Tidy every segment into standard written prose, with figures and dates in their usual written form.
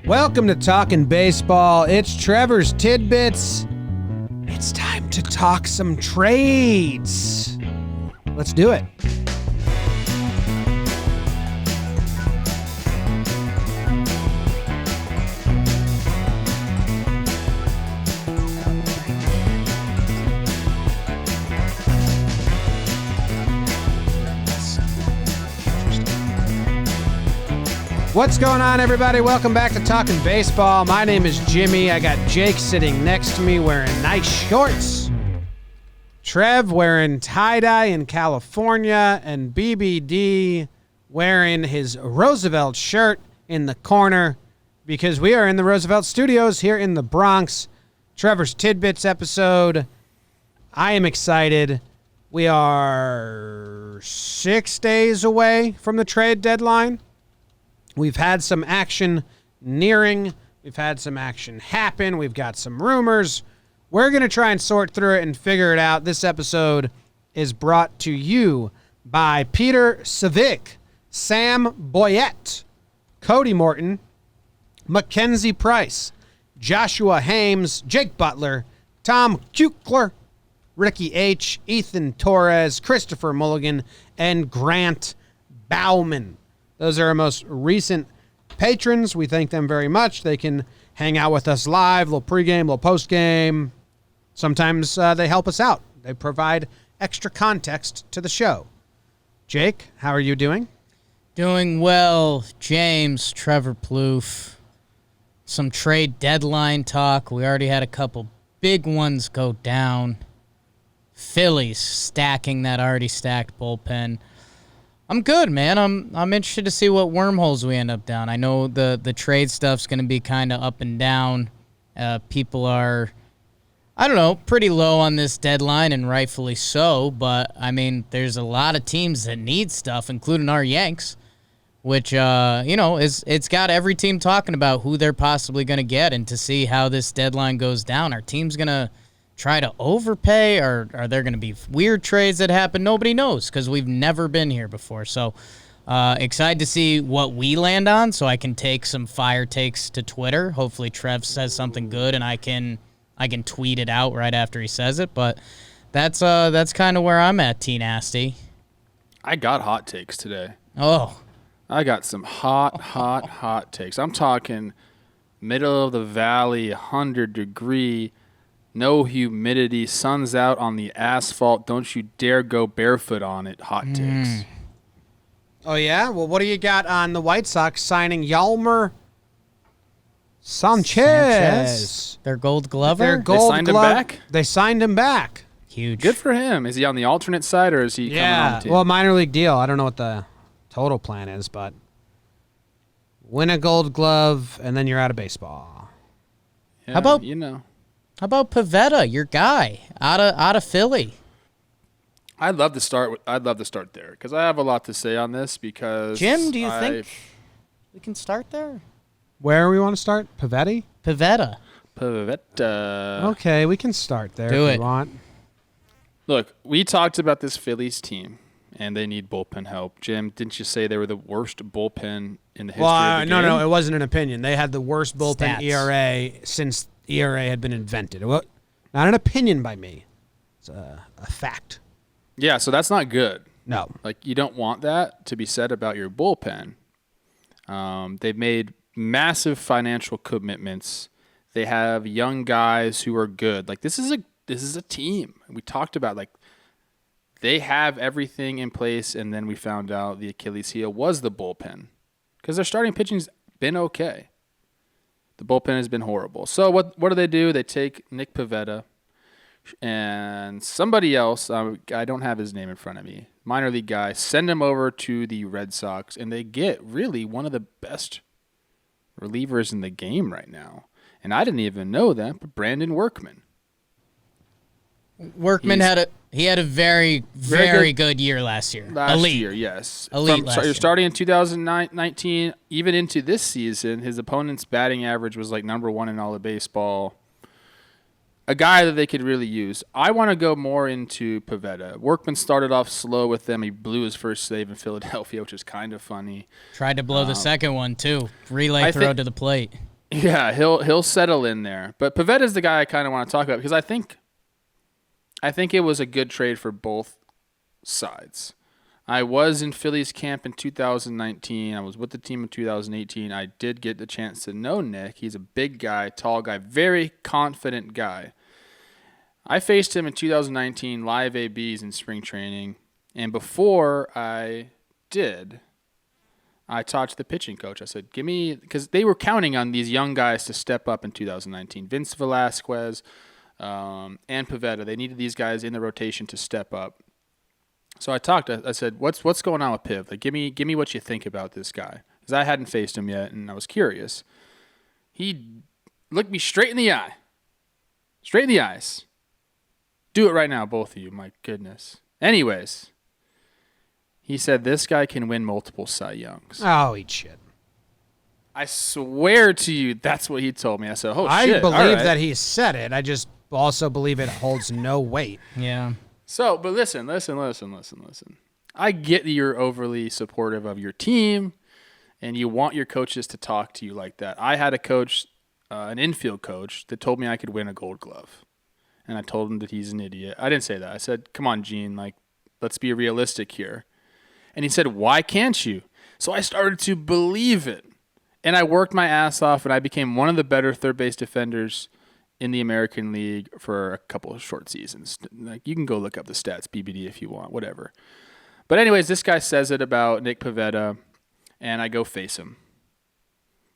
Welcome to Talkin' Baseball. It's Trevor's Tidbits. It's time to talk some trades. Let's do it. What's going on, everybody? Welcome back to Talkin' Baseball. My name is Jimmy. I got Jake sitting next to me wearing nice shorts. Trev wearing tie-dye in California. And BBD wearing his Roosevelt shirt in the corner because we are in the Roosevelt Studios here in the Bronx. Trevor's Tidbits episode. I am excited. We are 6 days away from the trade deadline. We've had some action nearing. We've had some action happen. We've got some rumors. We're going to try and sort through it and figure it out. This episode is brought to you by Peter Savick, Sam Boyette, Cody Morton, Mackenzie Price, Joshua Hames, Jake Butler, Tom Kukler, Ricky H., Ethan Torres, Christopher Mulligan, and Grant Bauman. Those are our most recent patrons. We thank them very much. They can hang out with us live, little pregame, little postgame. Sometimes they help us out. They provide extra context to the show. Jake, how are you doing? Doing well, James, Trevor Plouffe. Some trade deadline talk. We already had a couple big ones go down. Phillies stacking that already stacked bullpen. I'm good, man. I'm interested to see what wormholes we end up down. I know the trade stuff's going to be kind of up and down. People are, I don't know, pretty low on this deadline, and rightfully so. But, I mean, there's a lot of teams that need stuff, including our Yanks, which, it's got every team talking about who they're possibly going to get, and to see how this deadline goes down. Our team's going to try to overpay, or are there going to be weird trades that happen? Nobody knows because we've never been here before. So excited to see what we land on so I can take some fire takes to Twitter. Hopefully Trev says something good and I can tweet it out right after he says it. But that's kind of where I'm at, T-Nasty. I got hot takes today. Oh. I got some hot takes. I'm talking middle of the valley, 100-degree, no humidity, sun's out on the asphalt. Don't you dare go barefoot on it. Hot takes. Oh, yeah? Well, what do you got on the White Sox signing Yalmer Sanchez? Their gold glover? They signed him back? They signed him back. Huge. Good for him. Is he on the alternate side or is he coming on the team? Well, minor league deal. I don't know what the total plan is, but win a gold glove and then you're out of baseball. Yeah, How about How about Pavetta, your guy, out of Philly? I'd love to start there because I have a lot to say on this. Because Jim, do you think we can start there? Where we want to start? Pavetta. Okay, we can start there if you want. Look, we talked about this Phillies team, and they need bullpen help. Jim, didn't you say they were the worst bullpen in the history of the game? No, it wasn't an opinion. They had the worst bullpen Stats. ERA since ERA had been invented. Well, not an opinion by me. It's a fact. Yeah, so that's not good. No. Like, you don't want that to be said about your bullpen. They've made massive financial commitments. They have young guys who are good. Like, this is a team. We talked about, like, they have everything in place, and then we found out the Achilles heel was the bullpen because their starting pitching's been okay. The bullpen has been horrible. So what do? They take Nick Pavetta and somebody else. I don't have his name in front of me. Minor league guy. Send him over to the Red Sox, and they get really one of the best relievers in the game right now. And I didn't even know that, but Brandon Workman. Workman had a very, very good year last year. Last year, yes. Elite last year. Starting in 2019, even into this season, his opponent's batting average was like number one in all of baseball. A guy that they could really use. I want to go more into Pavetta. Workman started off slow with them. He blew his first save in Philadelphia, which is kind of funny. Tried to blow the second one, too. Relay throw to the plate. Yeah, he'll settle in there. But Pavetta's the guy I kind of want to talk about because I think it was a good trade for both sides. I was in Phillies camp in 2019. I was with the team in 2018. I did get the chance to know Nick. He's a big guy, tall guy, very confident guy. I faced him in 2019 live ABs in spring training. And before I did, I talked to the pitching coach. I said, give me, because they were counting on these young guys to step up in 2019. Vince Velasquez and Pavetta. They needed these guys in the rotation to step up. So I said, what's going on with Piv? Like, give me what you think about this guy. Because I hadn't faced him yet, and I was curious. He looked me straight in the eye. Straight in the eyes. Do it right now, both of you. My goodness. Anyways, he said this guy can win multiple Cy Youngs. Oh, eat shit. I swear to you, that's what he told me. I said, oh, I shit. believe that he said it. I just also believe it holds no weight. Yeah. So, but listen. I get that you're overly supportive of your team, and you want your coaches to talk to you like that. I had a coach, an infield coach, that told me I could win a Gold Glove, and I told him that he's an idiot. I didn't say that. I said, come on, Gene, like, let's be realistic here. And he said, why can't you? So I started to believe it, and I worked my ass off, and I became one of the better third base defenders in the American League for a couple of short seasons. Like, you can go look up the stats, BBD, if you want, whatever. But anyways, this guy says it about Nick Pavetta, and I go face him.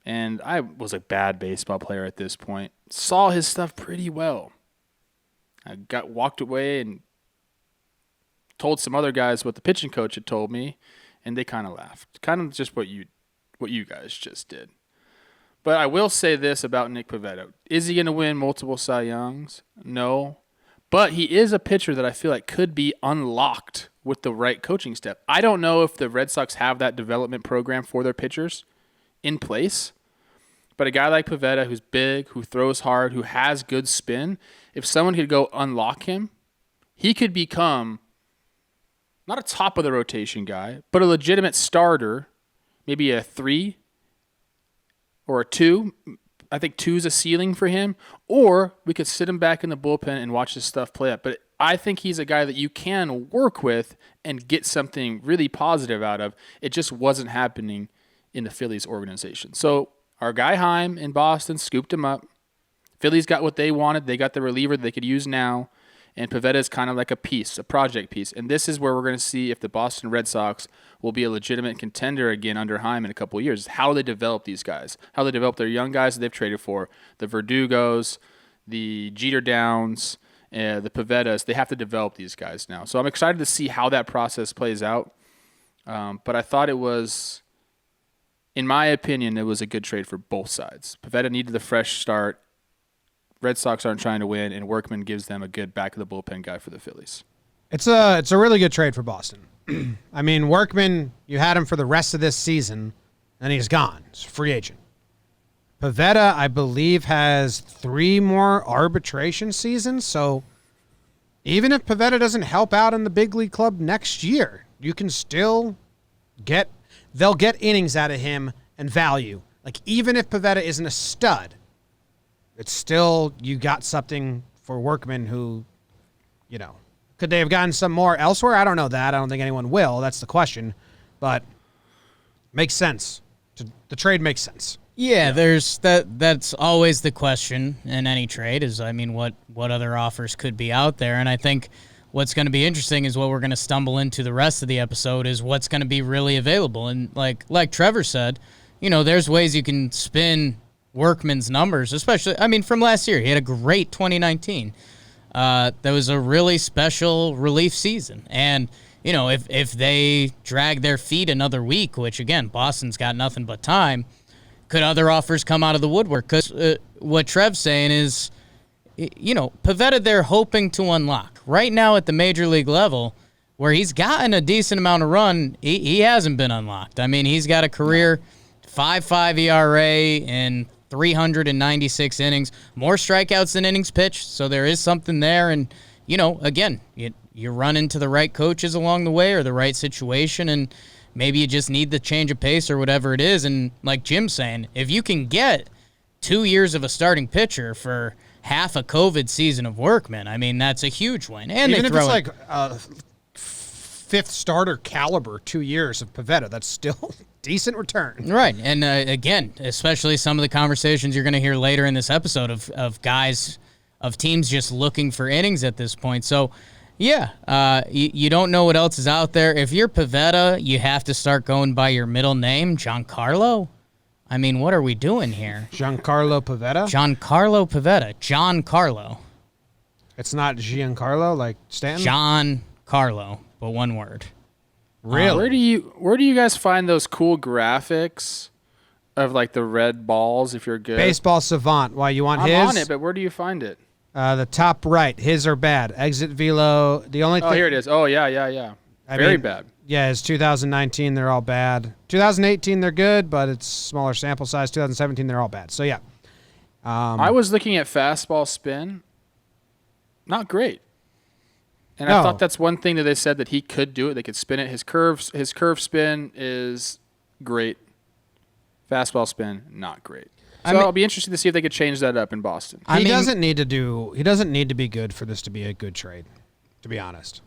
And I was a bad baseball player at this point. Saw his stuff pretty well. I walked away and told some other guys what the pitching coach had told me, and they kind of laughed. Kind of just what you guys just did. But I will say this about Nick Pavetta. Is he going to win multiple Cy Youngs? No. But he is a pitcher that I feel like could be unlocked with the right coaching step. I don't know if the Red Sox have that development program for their pitchers in place. But a guy like Pavetta, who's big, who throws hard, who has good spin, if someone could go unlock him, he could become not a top of the rotation guy, but a legitimate starter, maybe a 3 or a 2. I think 2 is a ceiling for him. Or we could sit him back in the bullpen and watch his stuff play out. But I think he's a guy that you can work with and get something really positive out of. It just wasn't happening in the Phillies organization. So our guy Heim in Boston scooped him up. Phillies got what they wanted. They got the reliever they could use now. And Pavetta is kind of like a piece, a project piece. And this is where we're going to see if the Boston Red Sox will be a legitimate contender again under Heim in a couple of years. How they develop these guys, how they develop their young guys that they've traded for, the Verdugos, the Jeter Downs, the Pavettas. They have to develop these guys now. So I'm excited to see how that process plays out. But I thought it was, in my opinion, it was a good trade for both sides. Pavetta needed the fresh start. Red Sox aren't trying to win, and Workman gives them a good back of the bullpen guy for the Phillies. It's a really good trade for Boston. I mean, Workman, you had him for the rest of this season, and he's gone. He's a free agent. Pavetta, I believe, has 3 more arbitration seasons, so even if Pavetta doesn't help out in the big league club next year, you can still they'll get innings out of him and value. Like, even if Pavetta isn't a stud, it's still, you got something for Workman who, could they have gotten some more elsewhere? I don't know that. I don't think anyone will. That's the question. But makes sense. The trade makes sense. Yeah, there's that's always the question in any trade is, what other offers could be out there? And I think what's going to be interesting is what we're going to stumble into the rest of the episode is what's going to be really available. And like Trevor said, there's ways you can spin Workman's numbers, especially, from last year. He had a great 2019. That was a really special relief season. And, if they drag their feet another week, which, again, Boston's got nothing but time, could other offers come out of the woodwork? Because what Trev's saying is, Pavetta they're hoping to unlock. Right now at the major league level, where he's gotten a decent amount of run, he hasn't been unlocked. He's got a career 5.5 ERA and 396 innings, more strikeouts than innings pitched, so there is something there. And, again, you run into the right coaches along the way or the right situation, and maybe you just need the change of pace or whatever it is. And like Jim's saying, if you can get 2 years of a starting pitcher for half a COVID season of Workman. I mean, that's a huge win. And Even they if throw it's like fifth starter caliber 2 years of Pavetta, that's still decent return. Right. And again, especially some of the conversations you're going to hear later in this episode of guys, of teams just looking for innings at this point. So, yeah, you don't know what else is out there. If you're Pavetta, you have to start going by your middle name, Giancarlo. I mean, what are we doing here? Giancarlo Pavetta? Giancarlo Pavetta. Giancarlo. It's not Giancarlo like Stanton? Giancarlo, but one word. Really? Where do you guys find those cool graphics of like the red balls if you're good? Baseball Savant. Why, you want I'm his? on it, but where do you find it? The top right. His are bad. Exit velo. The only thing. Oh, here it is. Oh, yeah. Very bad. Yeah, it's 2019. They're all bad. 2018, they're good, but it's smaller sample size. 2017, they're all bad. So, yeah. I was looking at fastball spin. Not great. And No. I thought that's one thing that they said that he could do it. They could spin it. His curve spin is great. Fastball spin, not great. So I'll be interested to see if they could change that up in Boston. He doesn't need to be good for this to be a good trade, to be honest.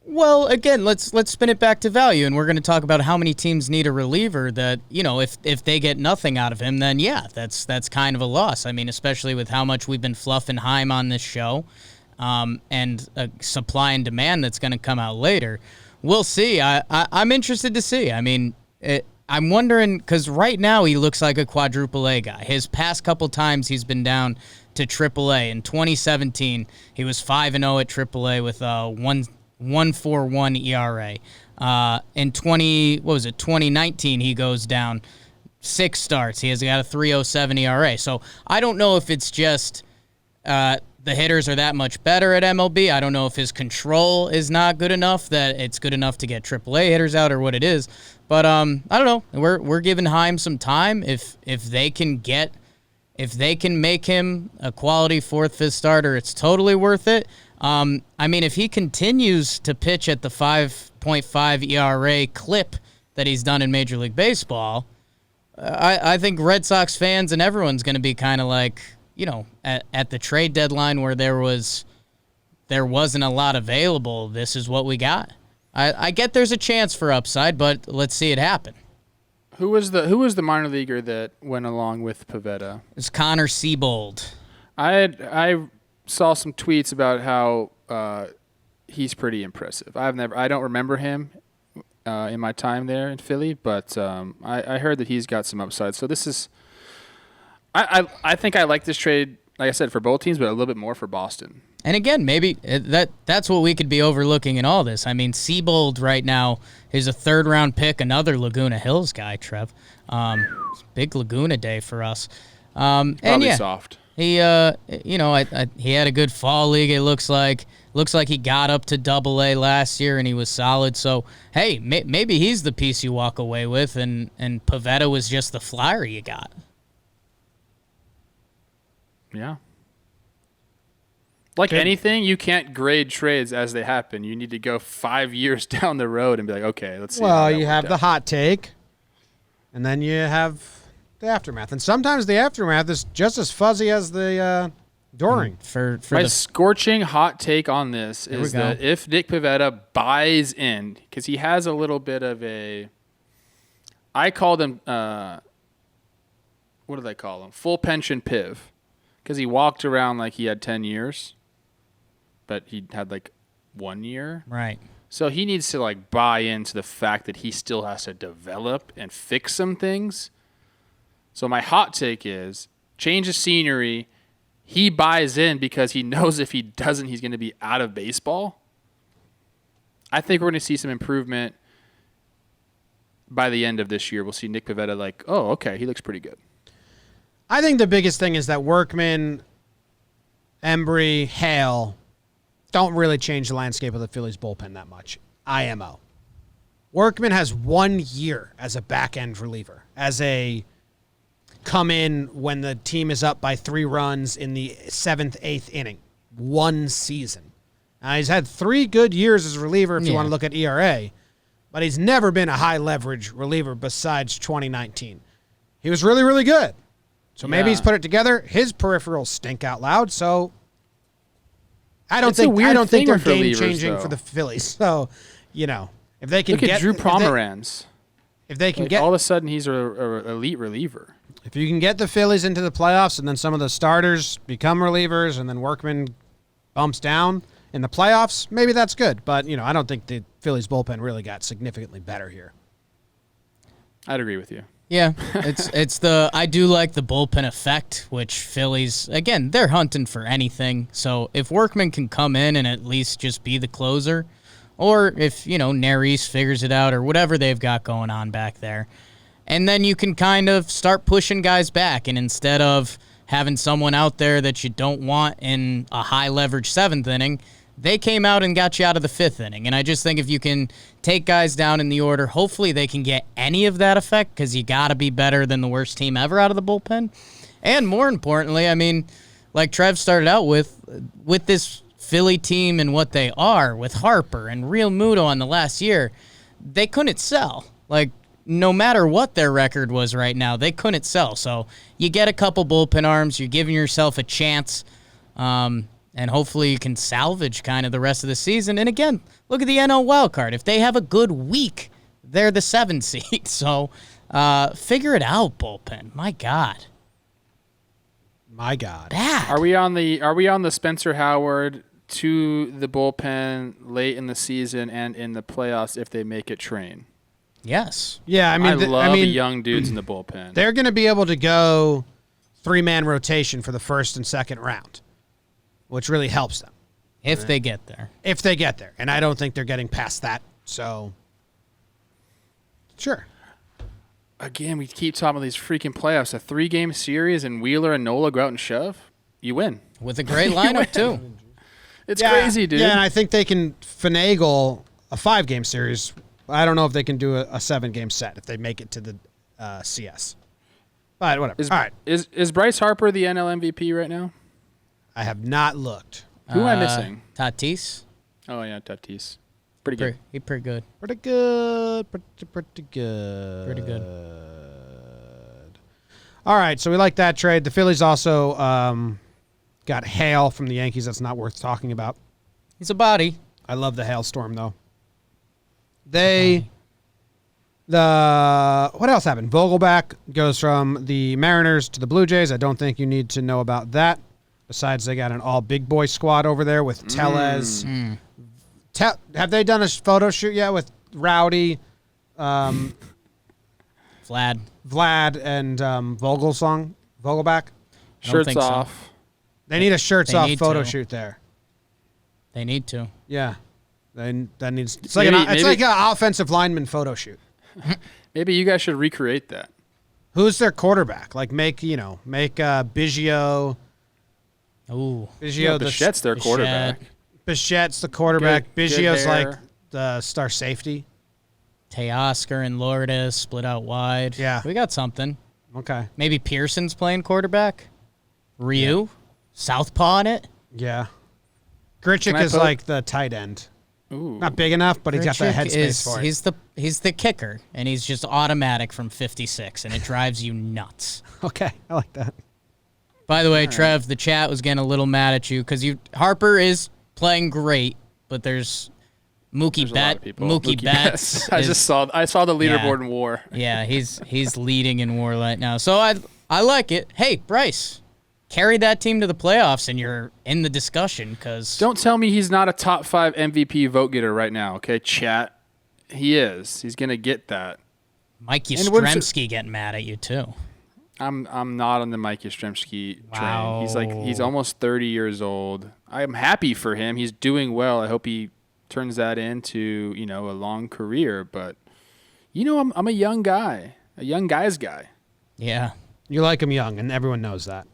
Well, again, let's spin it back to value, and we're going to talk about how many teams need a reliever that, you know, if they get nothing out of him, then yeah, that's kind of a loss. I mean, especially with how much we've been fluffing Heim on this show, and supply and demand that's going to come out later. We'll see. I'm interested to see. I mean, I'm wondering, because right now he looks like a quadruple A guy. His past couple times he's been down to triple A. In 2017, he was 5-0 at triple A with a 1.41 ERA. In 2019, he goes down 6 starts. He has got a 3.07 ERA. So I don't know if it's just the hitters are that much better at MLB. I don't know if his control is not good enough, that it's good enough to get AAA hitters out, or what it is. But I don't know. We're giving Heim some time. If they can make him a quality 4th, 5th starter, it's totally worth it. I mean, if he continues to pitch at the 5.5 ERA clip that he's done in Major League Baseball, I think Red Sox fans and everyone's going to be kind of like, you know, at the trade deadline where there wasn't a lot available. This is what we got. I get there's a chance for upside, but let's see it happen. Who was the minor leaguer that went along with Pavetta? It's Connor Siebold. I saw some tweets about how he's pretty impressive. I don't remember him in my time there in Philly, but I heard that he's got some upside. So this is, I think I like this trade, like I said, for both teams, but a little bit more for Boston. And again, maybe that's what we could be overlooking in all this. I mean, Siebold right now is a 3rd-round pick, another Laguna Hills guy, Trev. Big Laguna day for us. Probably soft. He, he had a good fall league. It looks like he got up to AA last year and he was solid. So hey, maybe he's the piece you walk away with, and Pavetta was just the flyer you got. Yeah. Like anything, you can't grade trades as they happen. You need to go 5 years down the road and be like, okay, let's see. Well, you have the hot take, and then you have the aftermath. And sometimes the aftermath is just as fuzzy as the during. My scorching hot take on this is that if Nick Pavetta buys in, because he has a little bit of a, I call them, what do they call him? Full pension Piv. Because he walked around like he had 10 years. But he had like 1 year. Right. So he needs to like buy into the fact that he still has to develop and fix some things. So my hot take is change the scenery. He buys in because he knows if he doesn't, he's going to be out of baseball. I think we're going to see some improvement by the end of this year. We'll see Nick Pavetta like, oh, okay, he looks pretty good. I think the biggest thing is that Workman, Embry, Hale don't really change the landscape of the Phillies bullpen that much. IMO. Workman has 1 year as a back-end reliever, as a come in when the team is up by 3 runs in the 7th, 8th inning. 1 season. Now, he's had 3 good years as a reliever if you want to look at ERA, but he's never been a high-leverage reliever besides 2019. He was really, really good. So maybe he's put it together. His peripherals stink out loud. So I don't think they're game changing for the Phillies. So, if they can look at Drew Pomeranz. If they can get all of a sudden he's a elite reliever. If you can get the Phillies into the playoffs and then some of the starters become relievers and then Workman bumps down in the playoffs, maybe that's good. But, I don't think the Phillies bullpen really got significantly better here. I'd agree with you. Yeah, I do like the bullpen effect, which Phillies, again, they're hunting for anything. So if Workman can come in and at least just be the closer, or if, Neris figures it out or whatever they've got going on back there, and then you can kind of start pushing guys back, and instead of having someone out there that you don't want in a high leverage 7th inning, they came out and got you out of the 5th inning. And I just think if you can take guys down in the order, hopefully they can get any of that effect, because you got to be better than the worst team ever out of the bullpen. And more importantly, I mean, like Trev started out with this Philly team and what they are, with Harper and Real Muto on the last year, they couldn't sell. Like, no matter what their record was right now, they couldn't sell. So you get a couple bullpen arms, you're giving yourself a chance, and hopefully you can salvage kind of the rest of the season. And again, look at the NL wildcard. If they have a good week, they're the 7 seed. So figure it out, bullpen. My God. Bad. Are we on the Spencer Howard to the bullpen late in the season and in the playoffs if they make it train? Yes. Yeah, I love the young dudes in the bullpen. They're going to be able to go 3-man rotation for the first and second round, which really helps them. If they get there. And I don't think they're getting past that. So, sure. Again, we keep talking about these freaking playoffs. A 3-game series and Wheeler and Nola go out and shove. You win. With a great lineup, too. It's crazy, dude. Yeah, and I think they can finagle a 5-game series. I don't know if they can do a 7-game set if they make it to the CS. But whatever. All right. Is Bryce Harper the NL MVP right now? I have not looked. Who am I missing? Tatis. Oh, yeah, Tatis. Pretty good. He's pretty good. Pretty good. All right, so we like that trade. The Phillies also got Hale from the Yankees. That's not worth talking about. He's a body. I love the hailstorm, though. What else happened? Vogelback goes from the Mariners to the Blue Jays. I don't think you need to know about that. Besides, they got an all big boy squad over there with Tellez. Have they done a photo shoot yet with Rowdy, Vlad, and Vogelback? Shirts off. So. They need a shirts off photo shoot there. They need to. Yeah. It's like an offensive lineman photo shoot. Maybe you guys should recreate that. Who's their quarterback? Like make Biggio. Ooh. Bichette's their quarterback. Bichette's the quarterback. Biggio's like the star safety. Teoscar and Lourdes split out wide. Yeah. We got something. Okay. Maybe Pearson's playing quarterback. Ryu. Southpaw in it. Yeah. Grichuk is like the tight end. Ooh. Not big enough, but he's got the headspace for it. He's the kicker, and he's just automatic from 56, and it drives you nuts. Okay, I like that. By the way, Trev, the chat was getting a little mad at you because Harper is playing great, but there's Mookie Betts. I saw the leaderboard in WAR. Yeah, he's leading in WAR right now. So I like it. Hey, Bryce, carry that team to the playoffs, and you're in the discussion. Because don't tell me he's not a top 5 MVP vote getter right now. Okay, chat. He is. He's gonna get that. Mike Yastrzemski getting mad at you too. I'm not on the Mike Yastrzemski train. He's almost 30 years old. I'm happy for him. He's doing well. I hope he turns that into a long career. But I'm a young guy, a young guy's guy. Yeah, you like him young, and everyone knows that.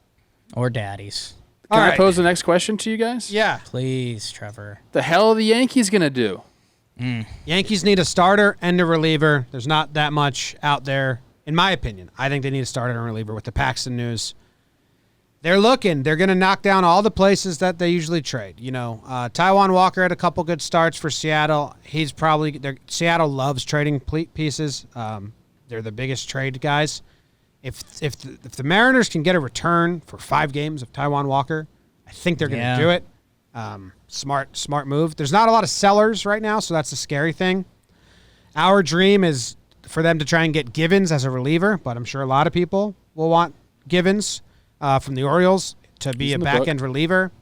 Or daddies. Can I pose the next question to you guys? Yeah. Please, Trevor. The hell are the Yankees going to do? Yankees need a starter and a reliever. There's not that much out there, in my opinion. I think they need a starter and a reliever with the Paxton news. They're looking. They're going to knock down all the places that they usually trade. Taijuan Walker had a couple good starts for Seattle. Seattle loves trading pieces. They're the biggest trade guys if the Mariners can get a return for 5 games of Taijuan Walker, I think they're going to do it. Smart move. There's not a lot of sellers right now, so that's the scary thing. Our dream is for them to try and get Givens as a reliever, but I'm sure a lot of people will want Givens from the Orioles to be a back-end reliever.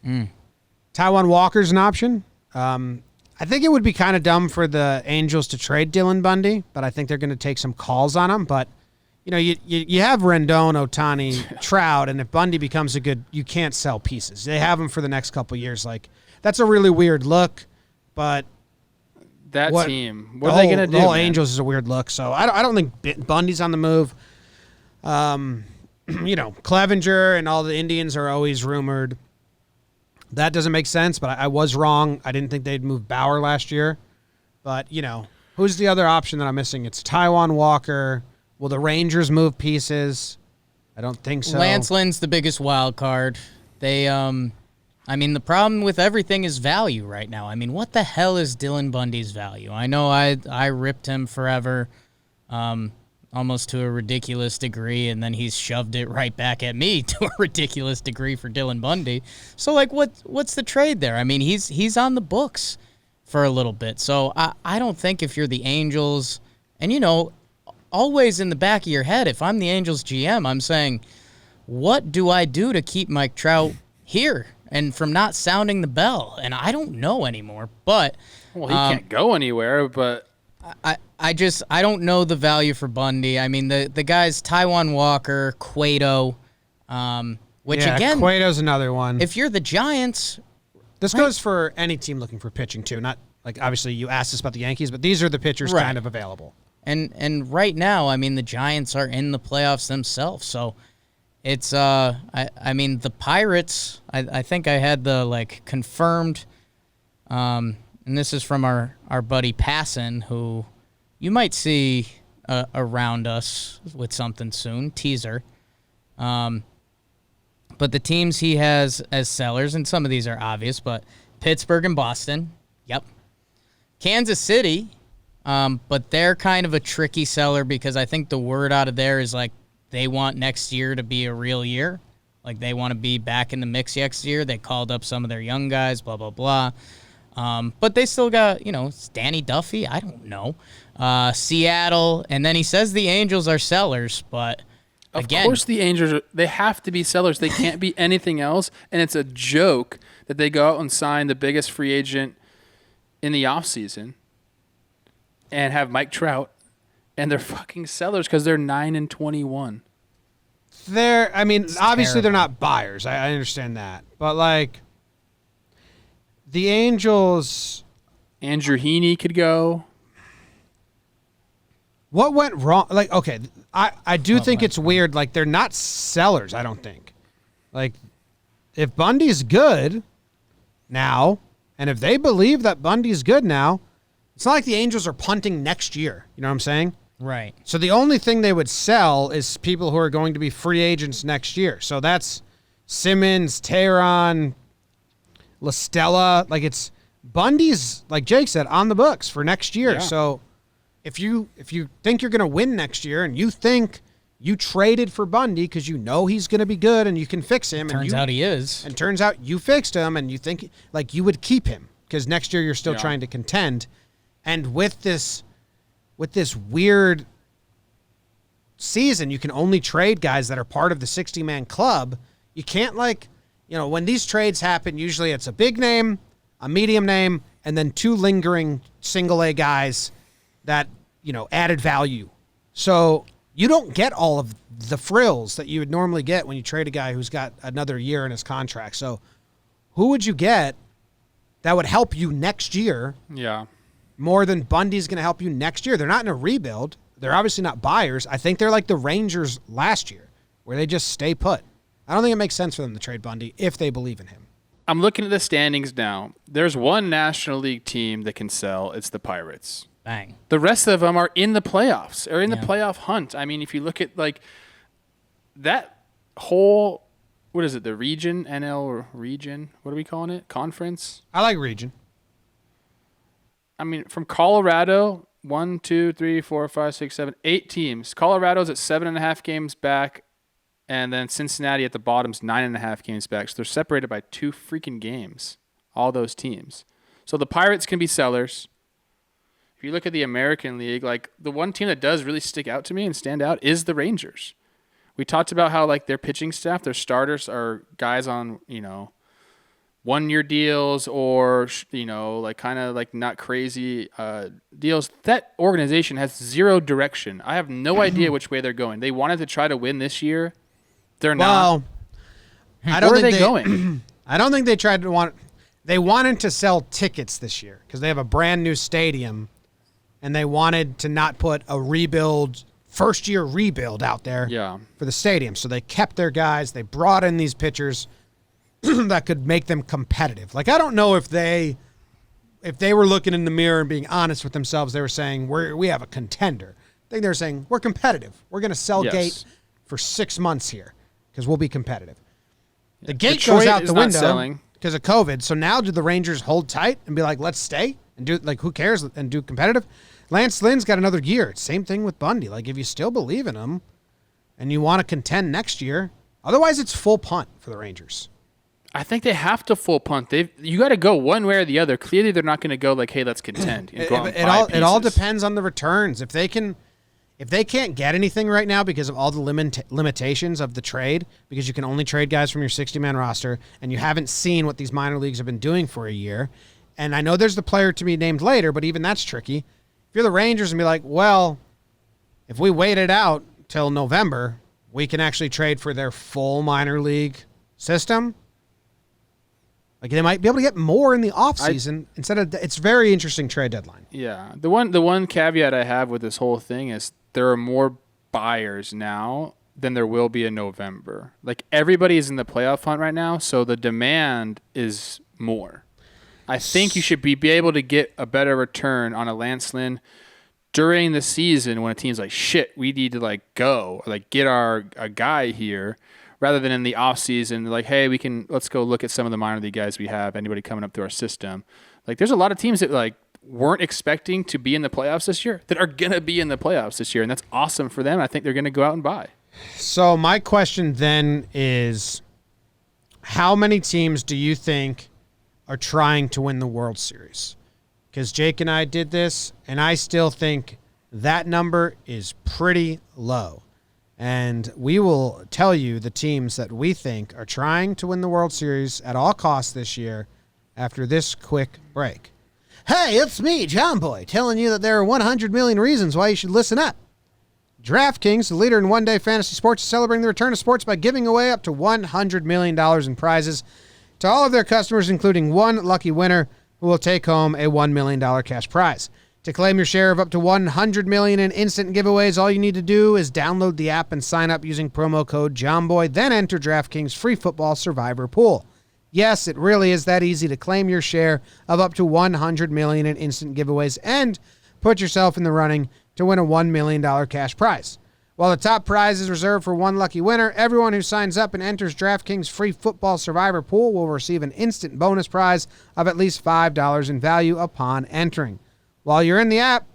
Taijuan Walker's an option. I think it would be kind of dumb for the Angels to trade Dylan Bundy, but I think they're going to take some calls on him. But, you have Rendon, Ohtani, Trout, and if Bundy becomes a good, you can't sell pieces. They have him for the next couple of years. Like, that's a really weird look, but that team, what are they going to do? The whole Angels is a weird look, so I don't think Bundy's on the move. Clevenger and all the Indians are always rumored. That doesn't make sense, but I was wrong. I didn't think they'd move Bauer last year. But, who's the other option that I'm missing? It's Taijuan Walker. Will the Rangers move pieces? I don't think so. Lance Lynn's the biggest wild card. They, the problem with everything is value right now. I mean, what the hell is Dylan Bundy's value? I know I ripped him forever, almost to a ridiculous degree, and then he's shoved it right back at me to a ridiculous degree for Dylan Bundy. So, what's the trade there? I mean, he's on the books for a little bit. So I don't think if you're the Angels, and always in the back of your head, if I'm the Angels GM, I'm saying, what do I do to keep Mike Trout here and from not sounding the bell? And I don't know anymore. But he can't go anywhere. But I don't know the value for Bundy. I mean, the guys Taijuan Walker, Cueto, again, Cueto's another one. If you're the Giants, this goes for any team looking for pitching too. Not like obviously you asked us about the Yankees, but these are the pitchers kind of available. And right now, I mean, the Giants are in the playoffs themselves, so it's the Pirates. I think I had the confirmed, and this is from our buddy Passon, who you might see around us with something soon, teaser. But the teams he has as sellers, and some of these are obvious, but Pittsburgh and Boston, yep. Kansas City. But they're kind of a tricky seller because I think the word out of there is they want next year to be a real year. Like they want to be back in the mix next year. They called up some of their young guys, blah, blah, blah. But they still got, it's Danny Duffy. I don't know. Seattle. And then he says the Angels are sellers, but again. Of course the Angels, they have to be sellers. They can't be anything else. And it's a joke that they go out and sign the biggest free agent in the offseason. And have Mike Trout, and they're fucking sellers because they're 9-21. Obviously they're not buyers. I understand that, but the Angels, Andrew Heaney could go. What went wrong? I do think it's weird. They're not sellers. I don't think. If Bundy's good now, and if they believe that Bundy's good now. It's not like the Angels are punting next year. You know what I'm saying? Right. So the only thing they would sell is people who are going to be free agents next year. So that's Simmons, Tehran, La Stella. It's Bundy's, like Jake said, on the books for next year. Yeah. So if you think you're going to win next year and you think you traded for Bundy because you know he's going to be good and you can fix him. Turns out he is. And turns out you fixed him and you think you would keep him because next year you're still trying to contend. And with this weird season, you can only trade guys that are part of the 60-man club. You can't when these trades happen, usually it's a big name, a medium name, and then 2 lingering single-A guys that, added value. So you don't get all of the frills that you would normally get when you trade a guy who's got another year in his contract. So who would you get that would help you next year? Yeah. More than Bundy's going to help you next year. They're not in a rebuild. They're obviously not buyers. I think they're like the Rangers last year, where they just stay put. I don't think it makes sense for them to trade Bundy if they believe in him. I'm looking at the standings now. There's one National League team that can sell. It's the Pirates. Bang. The rest of them are in the playoffs or in the playoff hunt. I mean, if you look at that whole, what is it, the region, NL region? What are we calling it? Conference? I like region. I mean, from Colorado, 1, 2, 3, 4, 5, 6, 7, 8 teams. Colorado's at 7.5 games back, and then Cincinnati at the bottom's 9.5 games back. So they're separated by 2 freaking games, all those teams. So the Pirates can be sellers. If you look at the American League, like the one team that does really stick out to me and stand out is the Rangers. We talked about how like their pitching staff, their starters are guys on, 1-year deals or, like kind of like not crazy deals. That organization has zero direction. I have no idea which way they're going. They wanted to try to win this year. They're not. I don't Where think are they going? I don't think they tried to want. They wanted to sell tickets this year because they have a brand new stadium, and they wanted to not put a first-year rebuild out there for the stadium. So they kept their guys. They brought in these pitchers that could make them competitive. Like, I don't know if they were looking in the mirror and being honest with themselves, they were saying, we have a contender. I think they were saying, we're competitive. We're going to sell Gate for 6 months here because we'll be competitive. The Gate Detroit goes out is the not window selling. because of COVID. So now do the Rangers hold tight and be like, let's stay and do, like, who cares, and do competitive? Lance Lynn's got another year. Same thing with Bundy. Like, if you still believe in him and you want to contend next year, otherwise it's full punt for the Rangers. I think they have to full punt. You got to go one way or the other. Clearly, they're not going to go like, "Hey, let's contend." And go out and buy It all pieces. depends on the returns. If they can't get anything right now because of all the limitations of the trade, because you can only trade guys from your 60-man roster, and you haven't seen what these minor leagues have been doing for a year. And I know there's the player to be named later, but even that's tricky. If you're the Rangers and be like, well, if we wait it out till November, we can actually trade for their full minor league system. Like, they might be able to get more in the offseason instead of. It's very interesting trade deadline. Yeah, the one caveat I have with this whole thing is there are more buyers now than there will be in November. Like, everybody is in the playoff hunt right now, so the demand is more. I think you should be able to get a better return on a Lance Lynn during the season when a team's like, shit, we need to like go or like get a guy here. Rather than in the offseason, like, hey, let's go look at some of the minor league guys we have, anybody coming up through our system. Like, there's a lot of teams that, like, weren't expecting to be in the playoffs this year that are going to be in the playoffs this year, and that's awesome for them. I think they're going to go out and buy. So my question then is, how many teams do you think are trying to win the World Series? Because Jake and I did this, and I still think that number is pretty low. And we will tell you the teams that we think are trying to win the World Series at all costs this year after this quick break. Hey, it's me, Jomboy, telling you that there are 100 million reasons why you should listen up. Draftkings, the leader in one-day fantasy sports, is celebrating the return of sports by giving away up to $100 million in prizes to all of their customers, including one lucky winner who will take home a $1 million cash prize. To claim your share of up to $100 million in instant giveaways, all you need to do is download the app and sign up using promo code Jomboy, then enter DraftKings free football survivor pool. Yes, it really is that easy to claim your share of up to $100 million in instant giveaways and put yourself in the running to win a $1 million cash prize. While the top prize is reserved for one lucky winner, everyone who signs up and enters DraftKings free football survivor pool will receive an instant bonus prize of at least $5 in value upon entering. While you're in the app,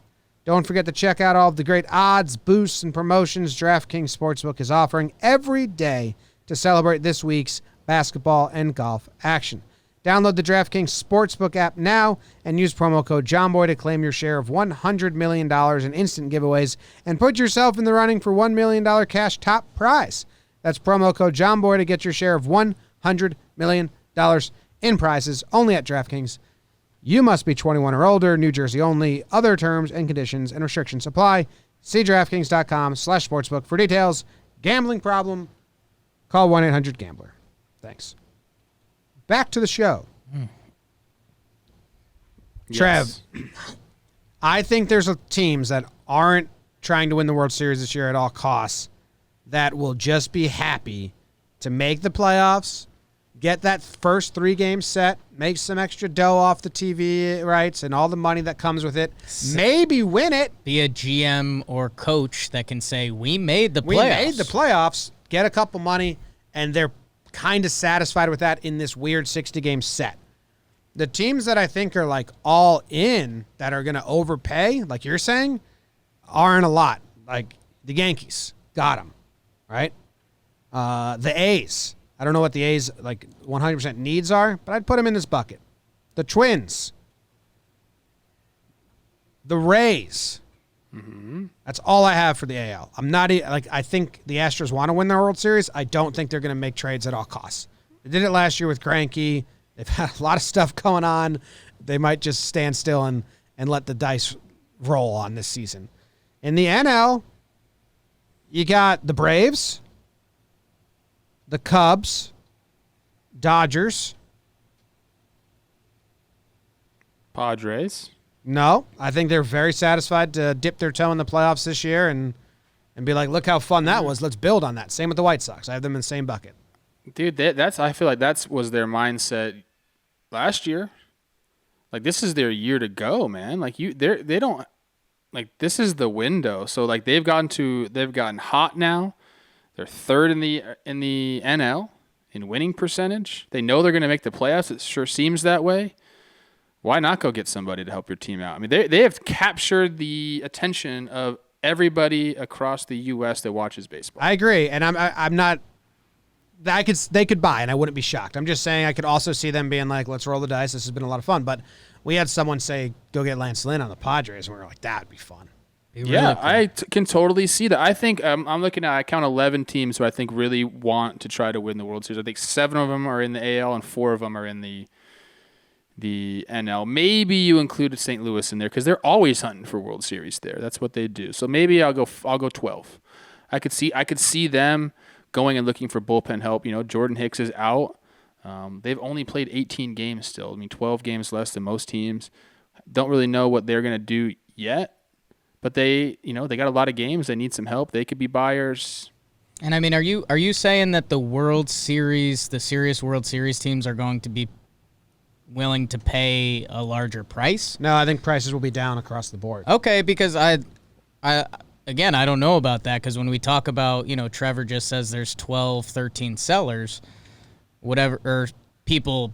don't forget to check out all of the great odds, boosts, and promotions DraftKings Sportsbook is offering every day to celebrate this week's basketball and golf action. Download the DraftKings Sportsbook app now and use promo code Jomboy to claim your share of $100 million in instant giveaways and put yourself in the running for $1 million cash top prize. That's promo code Jomboy to get your share of $100 million in prizes only at DraftKings. You must be 21 or older, New Jersey only. Other terms and conditions and restrictions apply. See DraftKings.com/sportsbook for details. Gambling problem? Call 1-800-GAMBLER. Thanks. Back to the show. Yes. Trev, I think there's teams that aren't trying to win the World Series this year at all costs that will just be happy to make the playoffs, get that first 3 games set, make some extra dough off the TV rights and all the money that comes with it, maybe win it. Be a GM or coach that can say, we made the playoffs. We made the playoffs, get a couple money, and they're kind of satisfied with that in this weird 60-game set. The teams that I think are like all in that are going to overpay, like you're saying, aren't a lot. Like the Yankees, got them, right? The A's. I don't know what the A's like 100% needs are, but I'd put them in this bucket. The Twins. The Rays. Mm-hmm. That's all I have for the AL. I'm not like I think the Astros want to win the World Series. I don't think they're going to make trades at all costs. They did it last year with Greinke. They've had a lot of stuff going on. They might just stand still and let the dice roll on this season. In the NL, you got the Braves, the Cubs, Dodgers. Padres. No, I think they're very satisfied to dip their toe in the playoffs this year and be like, look how fun that was. Let's build on that. Same with the White Sox. I have them in the same bucket. Dude, that's I feel like that was their mindset last year. Like this is their year to go, man. Like they don't like this is the window. So like they've gotten hot now. They're third in the NL in winning percentage. They know they're going to make the playoffs. It sure seems that way. Why not go get somebody to help your team out? I mean, they have captured the attention of everybody across the U.S. that watches baseball. I agree, and I'm not. They could buy, and I wouldn't be shocked. I'm just saying I could also see them being like, let's roll the dice. This has been a lot of fun. But we had someone say, go get Lance Lynn on the Padres, and we were like, that'd be fun. Yeah, I can totally see that. I think I'm looking at, I count 11 teams who I think really want to try to win the World Series. I think 7 of them are in the AL and 4 of them are in the NL. Maybe you included St. Louis in there because they're always hunting for World Series there. That's what they do. So maybe I'll go 12. I could see them going and looking for bullpen help. You know, Jordan Hicks is out. They've only played 18 games still. I mean, 12 games less than most teams. Don't really know what they're going to do yet. But they got a lot of games. They need some help. They could be buyers. And I mean, are you saying that the World Series, the serious World Series teams are going to be willing to pay a larger price? No, I think prices will be down across the board. Okay, because I don't know about that because when we talk about, Trevor just says there's 12, 13 sellers, whatever, or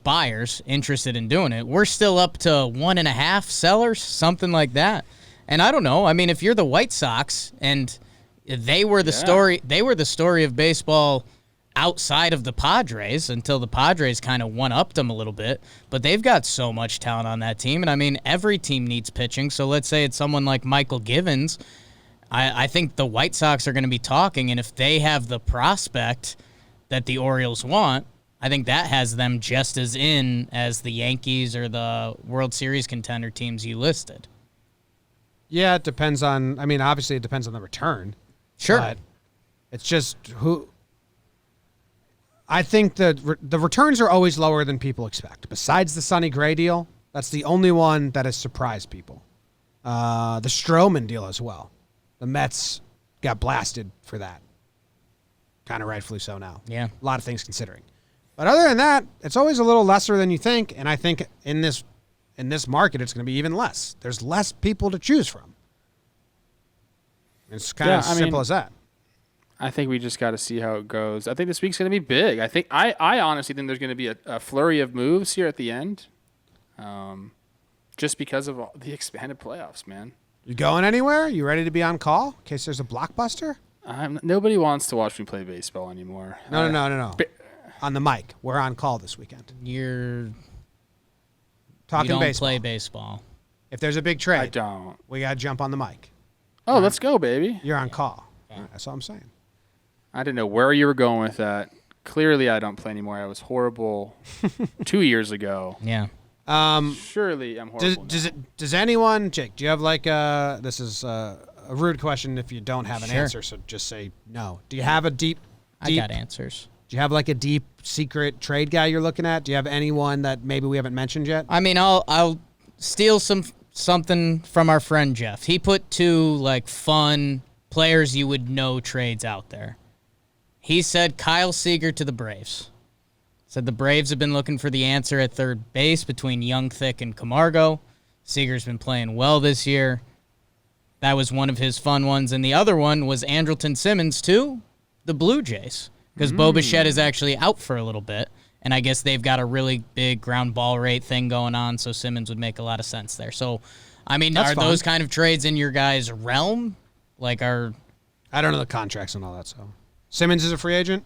buyers interested in doing it. We're still up to 1.5 sellers, something like that. And I don't know. I mean, if you're the White Sox and they were the story of baseball outside of the Padres until the Padres kind of one-upped them a little bit. But they've got so much talent on that team. And, I mean, every team needs pitching. So let's say it's someone like Michael Givens. I think the White Sox are going to be talking. And if they have the prospect that the Orioles want, I think that has them just as in as the Yankees or the World Series contender teams you listed. Yeah, it depends on – I mean, obviously it depends on the return. Sure. But it's just who – I think the returns are always lower than people expect. Besides the Sonny Gray deal, that's the only one that has surprised people. The Stroman deal as well. The Mets got blasted for that. Kind of rightfully so now. Yeah. A lot of things considering. But other than that, it's always a little lesser than you think, and I think in this market, it's going to be even less. There's less people to choose from. It's kind of simple as that. I think we just got to see how it goes. I think this week's going to be big. I honestly think there's going to be a flurry of moves here at the end, just because of all the expanded playoffs, man. You going anywhere? You ready to be on call in case there's a blockbuster? Nobody wants to watch me play baseball anymore. No. On the mic. We're on call this weekend. You Talking don't baseball. play baseball. If there's a big trade, I don't. We got to jump on the mic. Oh, let's go, baby. You're on call. Yeah. That's all I'm saying. I didn't know where you were going with that. Clearly, I don't play anymore. I was horrible 2 years ago. Yeah. Surely, I'm horrible. Does anyone, Jake? Do you have like this is a rude question if you don't have an answer, so just say no. Do you have a deep? I got answers. Do you have like a deep secret trade guy you're looking at? Do you have anyone that maybe we haven't mentioned yet? I mean, I'll steal something from our friend Jeff. He put 2 like fun players you would know trades out there. He said Kyle Seager to the Braves. Said the Braves have been looking for the answer at third base between Young, Thick, and Camargo. Seager's been playing well this year. That was one of his fun ones. And the other one was Andrelton Simmons to the Blue Jays. Because Bo Bichette is actually out for a little bit. And I guess they've got a really big ground ball rate thing going on, so Simmons would make a lot of sense there. So, I mean, That's are fine. those kind of trades in your guys' realm? Like, I don't know the contracts and all that, so. Simmons is a free agent?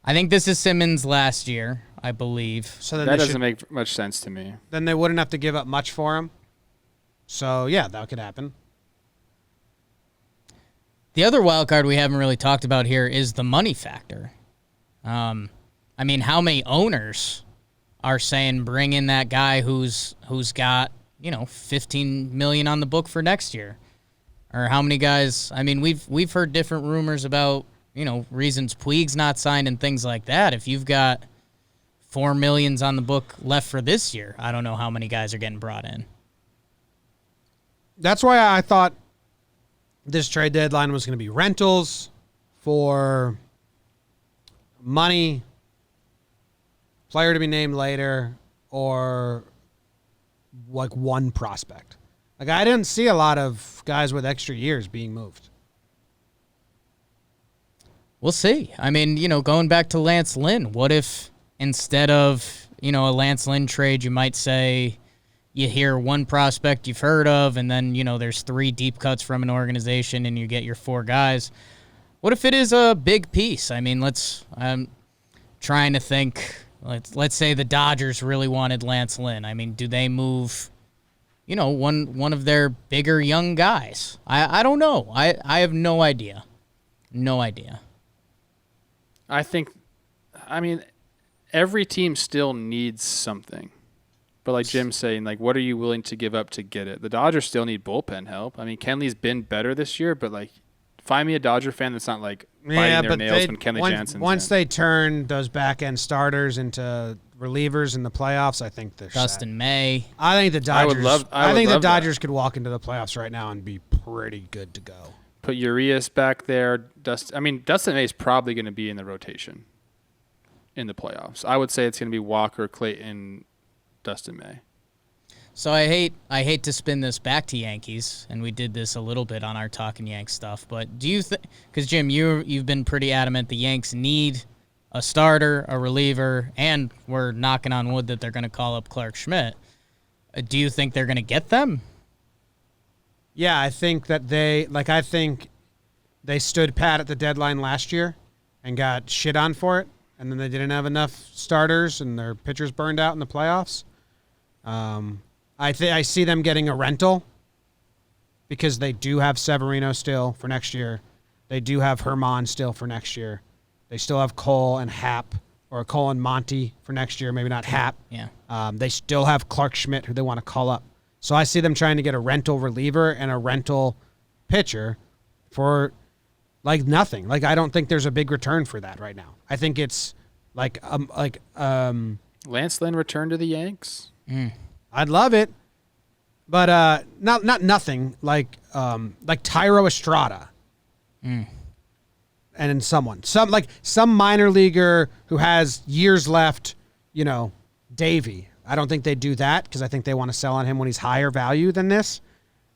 I think this is Simmons' last year, I believe. So then That doesn't make much sense to me. Then they wouldn't have to give up much for him. So, yeah, that could happen. The other wild card we haven't really talked about here is the money factor. I mean, how many owners are saying bring in that guy who's got, $15 million on the book for next year? Or how many guys? I mean, we've heard different rumors about, reasons Puig's not signed and things like that. If you've got $4 million on the book left for this year, I don't know how many guys are getting brought in. That's why I thought this trade deadline was going to be rentals for money, player to be named later, or like one prospect. Like, I didn't see a lot of guys with extra years being moved. We'll see. I mean, going back to Lance Lynn, what if instead of, a Lance Lynn trade, you might say you hear one prospect you've heard of, and then, there's 3 deep cuts from an organization and you get your 4 guys. What if it is a big piece? I mean, I'm trying to think, let's say the Dodgers really wanted Lance Lynn. I mean, do they move, one of their bigger young guys? I don't know. I have no idea. No idea. I mean, every team still needs something. But like Jim's saying, like, what are you willing to give up to get it? The Dodgers still need bullpen help. I mean, Kenley's been better this year, but like, find me a Dodger fan that's not like biting their nails when Kenley Jansen's once in. they turn those back end starters into relievers in the playoffs, I think they're Dustin set. May. I think the Dodgers. I think the love Dodgers could walk into the playoffs right now and be pretty good to go. Put Urias back there. Dustin May is probably going to be in the rotation in the playoffs. I would say it's going to be Walker, Clayton, Dustin May. So I hate to spin this back to Yankees, and we did this a little bit on our Talkin' Yanks stuff, but do you think, because Jim, you've been pretty adamant the Yanks need a starter, a reliever, and we're knocking on wood that they're going to call up Clark Schmidt. Do you think they're going to get them? Yeah, I think that I think they stood pat at the deadline last year and got shit on for it, and then they didn't have enough starters and their pitchers burned out in the playoffs. I see them getting a rental because they do have Severino still for next year. They do have Herman still for next year. They still have Cole and Happ, or Cole and Monty for next year, maybe not Happ. Yeah. They still have Clark Schmidt, who they want to call up. So I see them trying to get a rental reliever and a rental pitcher for like nothing. Like, I don't think there's a big return for that right now. I think it's like Lance Lynn returned to the Yanks. I'd love it, but not nothing like Tyro Estrada, and then some minor leaguer who has years left. Davey. I don't think they do that because I think they want to sell on him when he's higher value than this,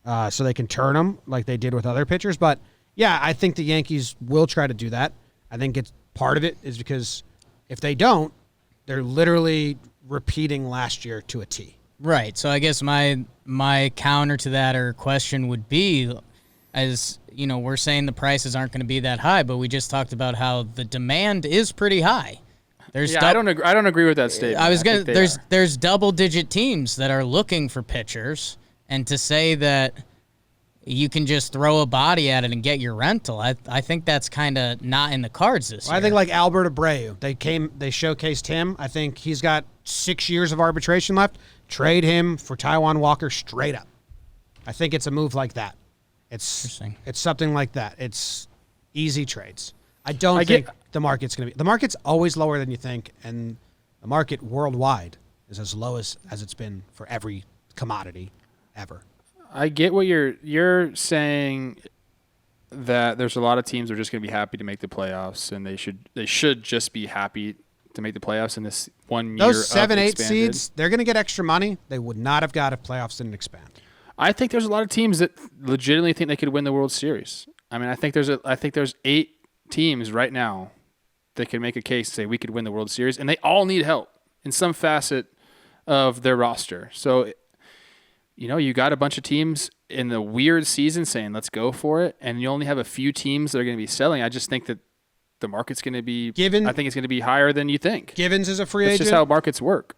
so they can turn him like they did with other pitchers. But yeah, I think the Yankees will try to do that. I think it's part of it is because if they don't, they're literally repeating last year to a T. Right. So I guess my counter to that or question would be, as we're saying the prices aren't going to be that high, but we just talked about how the demand is pretty high. I don't agree with that statement. There's double-digit teams that are looking for pitchers, and to say that you can just throw a body at it and get your rental, I think that's kind of not in the cards this year. I think like Albert Abreu, they showcased him. I think he's got 6 years of arbitration left. Trade him for Taijuan Walker straight up. I think it's a move like that. It's something like that. It's easy trades. I think the market's going to be. The market's always lower than you think, and the market worldwide is as low as it's been for every commodity ever. I get what you're saying, that there's a lot of teams that are just going to be happy to make the playoffs, and they should just be happy to make the playoffs in this 1 year. Those 7-8 seeds, they're going to get extra money. They would not have got if playoffs didn't expand. I think there's a lot of teams that legitimately think they could win the World Series. I mean, I think there's 8 teams right now that can make a case to say we could win the World Series, and they all need help in some facet of their roster. So, you got a bunch of teams in the weird season saying, let's go for it, and you only have a few teams that are going to be selling. I just think that the market's going to be I think it's going to be higher than you think. Givens is a free That's agent? just how markets work.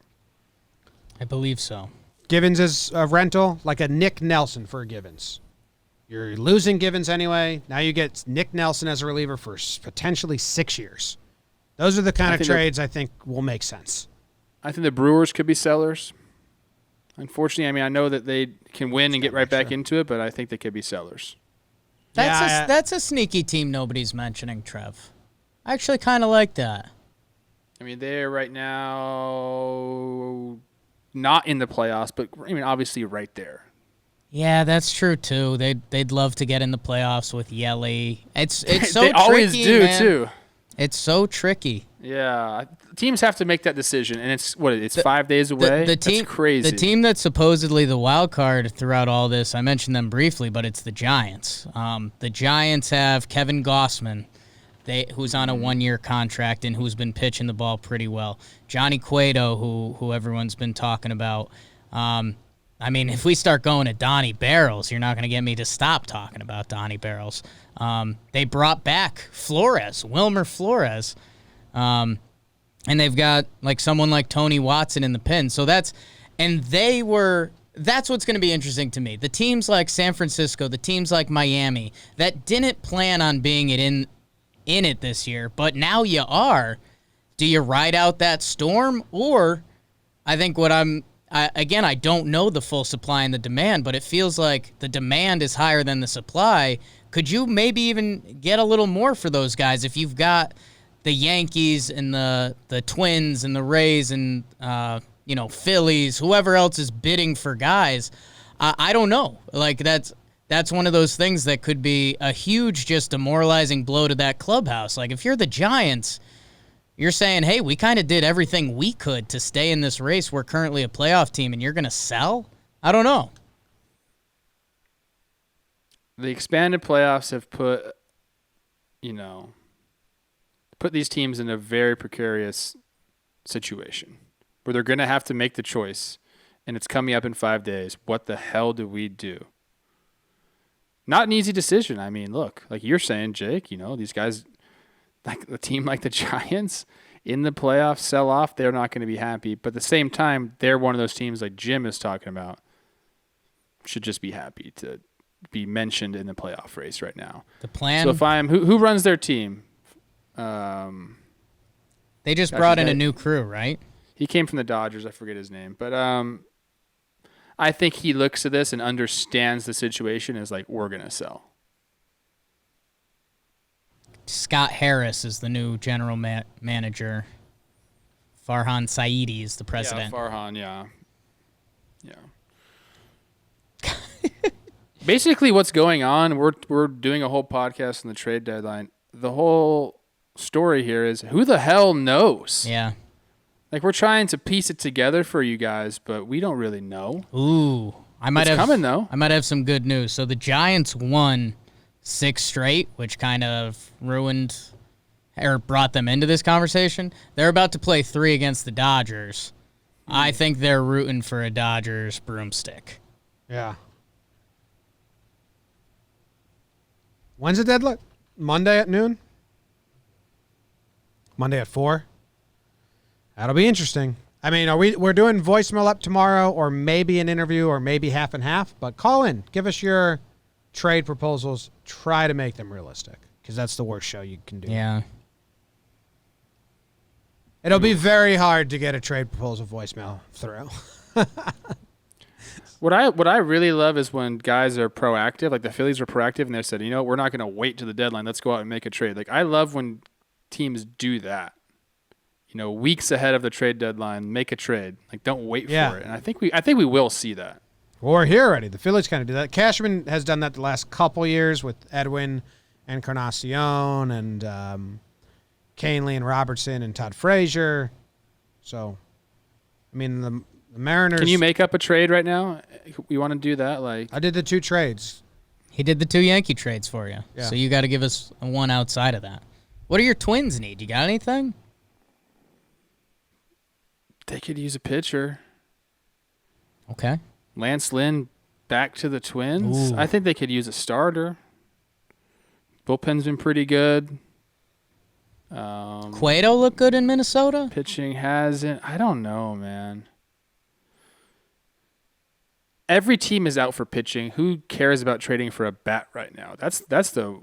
I believe so. Givens is a rental, like a Nick Nelson for Givens. You're losing Givens anyway. Now you get Nick Nelson as a reliever for potentially 6 years. Those are the kind of trades I think will make sense. I think the Brewers could be sellers. Unfortunately, I know that they can win and get right back into it, but I think they could be sellers. That's a sneaky team nobody's mentioning, Trev. I actually kind of like that. They're right now not in the playoffs, but obviously right there. Yeah, that's true too. They'd love to get in the playoffs with Yelly. It's so they tricky, always do man. too. It's so tricky. Yeah, teams have to make that decision, and it's 5 days away. The team, that's crazy. The team that's supposedly the wild card throughout all this, I mentioned them briefly, but it's the Giants. The Giants have Kevin Gossman, who's on a 1-year contract and who's been pitching the ball pretty well. Johnny Cueto, who everyone's been talking about. If we start going to Donnie Barrels, you're not going to get me to stop talking about Donnie Barrels. They brought back Wilmer Flores. And they've got someone like Tony Watson in the pen. So that's what's going to be interesting to me. The teams like San Francisco, the teams like Miami that didn't plan on being in it this year, but now you are. Do you ride out that storm? Or I think I don't know the full supply and the demand, but it feels like the demand is higher than the supply. Could you maybe even get a little more for those guys if you've got the Yankees and the Twins and the Rays and Phillies, whoever else is bidding for guys? I don't know. That's one of those things that could be a huge, just demoralizing blow to that clubhouse. If you're the Giants, you're saying, hey, we kind of did everything we could to stay in this race. We're currently a playoff team, and you're going to sell? I don't know. The expanded playoffs have put these teams in a very precarious situation where they're going to have to make the choice, and it's coming up in 5 days. What the hell do we do? Not an easy decision. Look, like you're saying, Jake, these guys, like a team like the Giants in the playoffs sell off, they're not going to be happy. But at the same time, they're one of those teams like Jim is talking about should just be happy to be mentioned in the playoff race right now. The plan. So if I'm who runs their team? They just brought in a new crew, right? He came from the Dodgers. I forget his name, but I think he looks at this and understands the situation as like, we're gonna sell. Scott Harris is the new general manager. Farhan Saidi is the president. Yeah, Farhan, yeah. Basically, what's going on, we're doing a whole podcast on the trade deadline. The whole story here is who the hell knows? Yeah. We're trying to piece it together for you guys, but we don't really know. Ooh. It's coming, though. I might have some good news. So the Giants won 6 straight, which kind of ruined or brought them into this conversation. They're about to play 3 against the Dodgers. I think they're rooting for a Dodgers broomstick. Yeah. When's the deadline? Monday at noon? Monday at 4? That'll be interesting. We're doing voicemail up tomorrow, or maybe an interview, or maybe half and half, but call in. Give us your trade proposals. Try to make them realistic, because that's the worst show you can do. Yeah. It'll be very hard to get a trade proposal voicemail through. What I really love is when guys are proactive, like the Phillies were proactive, and they said, we're not going to wait to the deadline. Let's go out and make a trade. I love when teams do that. Weeks ahead of the trade deadline, make a trade. Don't wait for it. And I think we will see that. Well, we're here already. The Phillies kind of do that. Cashman has done that the last couple years with Edwin Encarnacion and Canely and Robertson and Todd Frazier. So, the Mariners. Can you make up a trade right now? You want to do that? I did the 2 trades. He did the 2 Yankee trades for you. Yeah. So you got to give us one outside of that. What do your Twins need? You got anything? They could use a pitcher. Okay. Lance Lynn back to the Twins. Ooh. I think they could use a starter. Bullpen's been pretty good. Cueto look good in Minnesota? Pitching hasn't. I don't know, man. Every team is out for pitching. Who cares about trading for a bat right now? That's the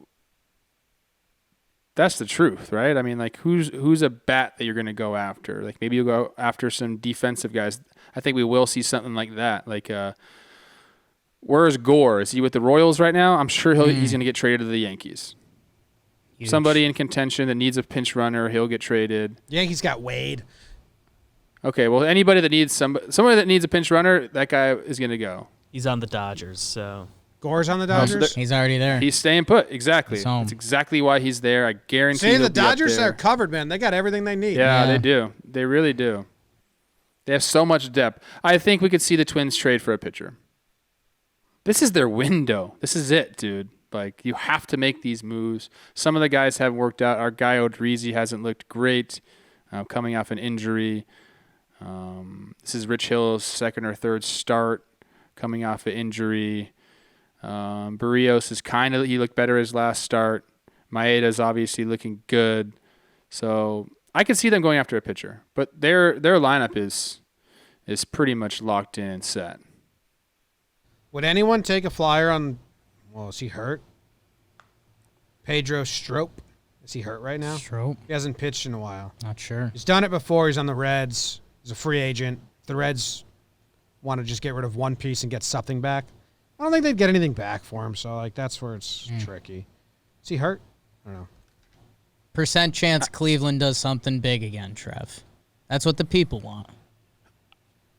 truth, right? I mean, like, who's a bat that you're going to go after? Like, maybe you'll go after some defensive guys. I think we will see something like that. Like, where's Gore? Is he with the Royals right now? I'm sure he's going to get traded to the Yankees. Huge. Somebody in contention that needs a pinch runner, he'll get traded. Yankees got Wade. Okay, well, anybody that needs somebody that needs a pinch runner, that guy is going to go. He's on the Dodgers, so Gore's on the Dodgers. He's already there. He's staying put. Exactly. He's home. That's exactly why he's there. I guarantee. See, he'll the be up Dodgers there. are covered, man. They got everything they need. Yeah, Yeah. they do. They really do. They have so much depth. I think we could see the Twins trade for a pitcher. This is their window. This is it, dude. Like, you have to make these moves. Some of the guys haven't worked out. Our guy Odorizzi hasn't looked great, coming off an injury. This is Rich Hill's second or third start, coming off an injury. Barrios is he looked better his last start. Maeda's obviously looking good. So I can see them going after a pitcher, but their lineup is pretty much locked in and set. Would anyone take a flyer on? Well, is he hurt? Pedro Strop. Is he hurt right now? Strop. He hasn't pitched in a while. Not sure. He's done it before. He's on the Reds. He's a free agent. The Reds want to just get rid of one piece and get something back. I don't think they'd get anything back for him, so like that's where it's tricky. Is he hurt? I don't know. Percent chance Cleveland does something big again, Trev. That's what the people want.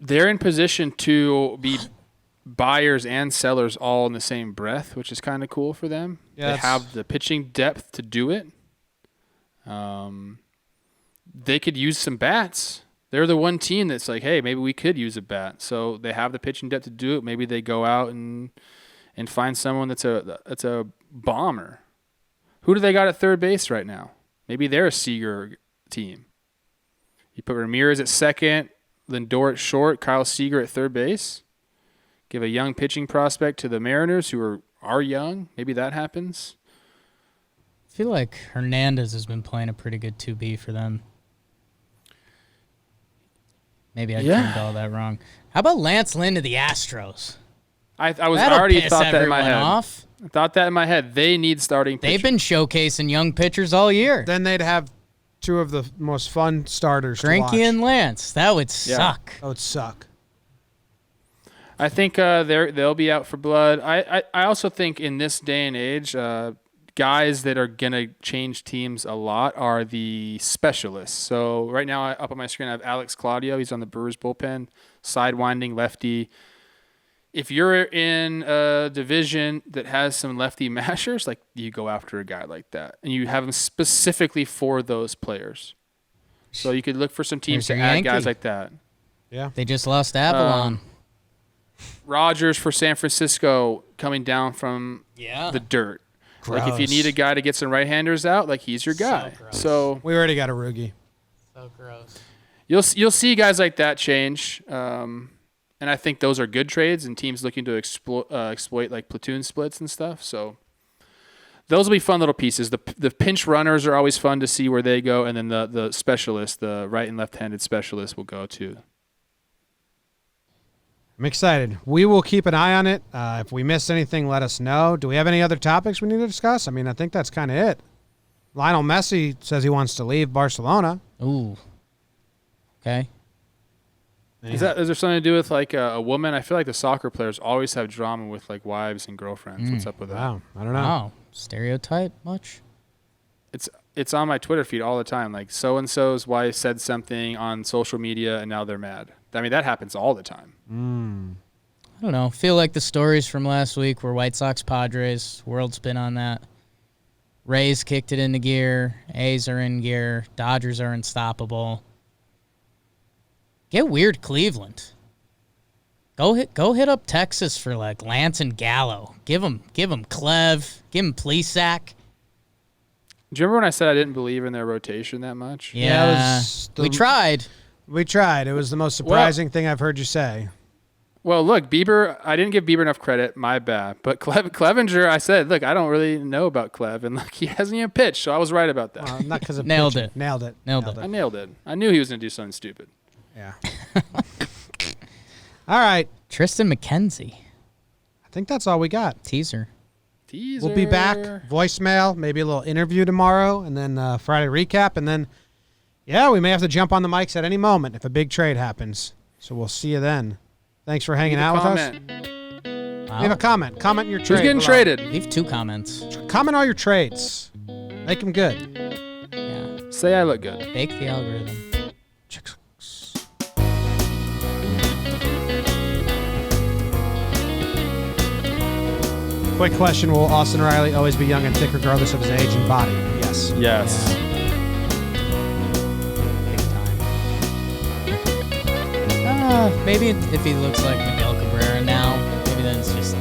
They're in position to be buyers and sellers all in the same breath, which is kind of cool for them. Yeah, they have the pitching depth to do it. They could use some bats. They're the one team that's like, hey, maybe we could use a bat. So they have the pitching depth to do it. Maybe they go out and find someone that's a bomber. Who do they got at third base right now? Maybe they're a Seager team. You put Ramirez at second, Lindor at short, Kyle Seager at third base. Give a young pitching prospect to the Mariners, who are young. Maybe that happens. I feel like Hernandez has been playing a pretty good 2B for them. Maybe I turned all that wrong. How about Lance Lynn to the Astros? I That'll already piss thought that in my everyone head. off. I thought that in my head. They need starting pitching. They've been showcasing young pitchers all year. Then they'd have two of the most fun starters to watch. Greinke and Lance. That would suck. That would suck. I think they'll be out for blood. I also think in this day and age, guys that are going to change teams a lot are the specialists. So right now up on my screen, I have Alex Claudio. He's on the Brewers bullpen, sidewinding lefty. If you're in a division that has some lefty mashers, like, you go after a guy like that, and you have them specifically for those players. So you could look for some teams There's to your add Yankee. guys like that. Yeah. They just lost Avalon. Rogers for San Francisco coming down from the dirt. Like, if you Gross. need a guy to get some right-handers out, like, he's your guy. gross. So We already got a Rugi. So gross. you'll see guys like that change. And I think those are good trades and teams looking to exploit like platoon splits and stuff. So those will be fun little pieces. The pinch runners are always fun to see where they go, and then the specialists, the right and left-handed specialists, will go too. I'm excited. We will keep an eye on it. If we miss anything, let us know. Do we have any other topics we need to discuss? I mean, I think that's kind of it. Lionel Messi says he wants to leave Barcelona. Ooh. Okay. Is there something to do with like a woman? I feel like the soccer players always have drama with like wives and girlfriends. What's up with that? Wow. I don't know. Wow. Stereotype much? It's on my Twitter feed all the time. Like, so and so's wife said something on social media and now they're mad. I mean, that happens all the time. I don't know. Feel like the stories from last week were White Sox Padres. World spin on that. Rays kicked it into gear. A's are in gear. Dodgers are unstoppable. Get weird, Cleveland. Go hit up Texas for like Lance and Gallo. Give him Clev. Give him Plesac. Do you remember when I said I didn't believe in their rotation that much? Yeah, it was we tried. We tried. It was the most surprising thing I've heard you say. Well, look, Bieber, I didn't give Bieber enough credit. My bad. But Clevenger, I said, look, I don't really know about Clev. And look, he hasn't even pitched, so I was right about that. Not because of Nailed pitching. it. Nailed it. I nailed it. I knew he was going to do something stupid. Yeah. All right. Tristan McKenzie. I think that's all we got. Teaser. Teaser. We'll be back. Voicemail, maybe a little interview tomorrow, and then Friday recap. And then, yeah, we may have to jump on the mics at any moment if a big trade happens. So we'll see you then. Thanks for hanging out with us. Wow. Leave a comment. Comment your trade. Who's getting below. traded? Leave 2 comments. Comment all your trades. Make them good. Yeah. Say I look good. Bake the algorithm. Quick question. Will Austin Riley always be young and thick regardless of his age and body? Yes. Yes. Big time. Maybe if he looks like Miguel Cabrera now, maybe then it's just